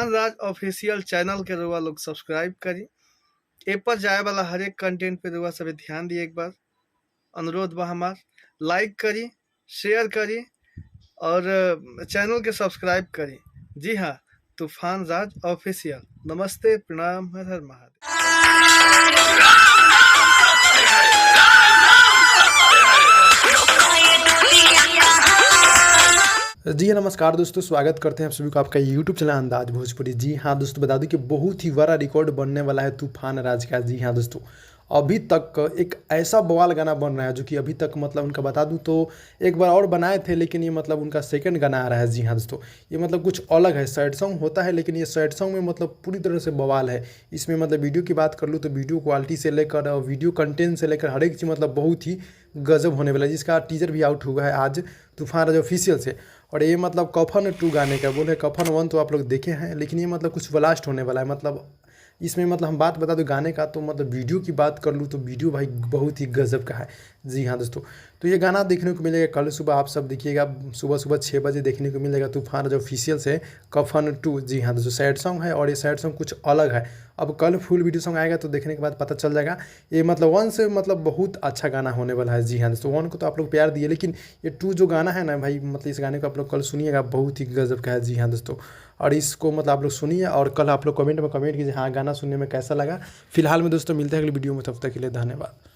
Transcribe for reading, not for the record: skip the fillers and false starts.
राज official channel के रुआ लोग सब्सक्राइब करी। ए पर जाए वाला हर एक कंटेंट पे रुआ सब ध्यान दिए। एक बार अनुरोध बा हमार, लाइक करी, शेयर करी और चैनल के सब्सक्राइब करी। जी हाँ, तूफान राज ऑफिशियल। नमस्ते, प्रणाम, हर हर महादेव। जी हाँ, नमस्कार दोस्तों, स्वागत करते हैं आप सभी को आपका यूट्यूब चैनल अंदाज भोजपुरी। जी हाँ दोस्तों, बता दूं कि बहुत ही बड़ा रिकॉर्ड बनने वाला है तूफान राज का। जी हाँ दोस्तों, अभी तक एक ऐसा बवाल गाना बन रहा है जो कि अभी तक मतलब उनका बता दूं तो एक बार और बनाए थे, लेकिन ये मतलब उनका सेकंड गाना आ रहा है। जी हाँ दोस्तों, ये मतलब कुछ अलग है। सैड सॉन्ग होता है, लेकिन ये सैड सॉन्ग में मतलब पूरी तरह से बवाल है। इसमें मतलब वीडियो की बात कर लूँ तो वीडियो क्वालिटी से लेकर और वीडियो कंटेंट से लेकर हर एक चीज़ मतलब बहुत ही गजब होने वाला है, जिसका टीजर भी आउट हुआ है आज तूफान राज ऑफिशियल से। और ये मतलब कफन 2 गाने का बोले, कफन 1 तो आप लोग देखे हैं, लेकिन ये मतलब कुछ ब्लास्ट होने वाला है। मतलब इसमें मतलब हम बात बता दूं गाने का, तो मतलब वीडियो की बात कर लूँ तो वीडियो भाई बहुत ही गजब का है। जी हाँ दोस्तों, तो ये गाना देखने को मिलेगा कल सुबह, आप सब देखिएगा सुबह सुबह 6 बजे देखने को मिलेगा तूफान राज ऑफिशियल से कफन 2। जी हाँ दोस्तों, सैड सॉन्ग है और ये सैड सॉन्ग कुछ अलग है। अब कल फुल वीडियो सॉन्ग आएगा तो देखने के बाद पता चल जाएगा। ये मतलब 1 से मतलब बहुत अच्छा गाना होने वाला है। जी हाँ दोस्तों, 1 को तो आप लोग प्यार दिए, लेकिन ये 2 जो गाना है ना भाई, मतलब इस गाने को आप लोग कल सुनिएगा, बहुत ही गजब का है। जी हाँ दोस्तों, और इसको मतलब आप लोग सुनिए और कल आप लोग कमेंट में कमेंट कीजिए हाँ गाना सुनने में कैसा लगा। फिलहाल में दोस्तों मिलते हैं अगली वीडियो में, तब तक के लिए धन्यवाद।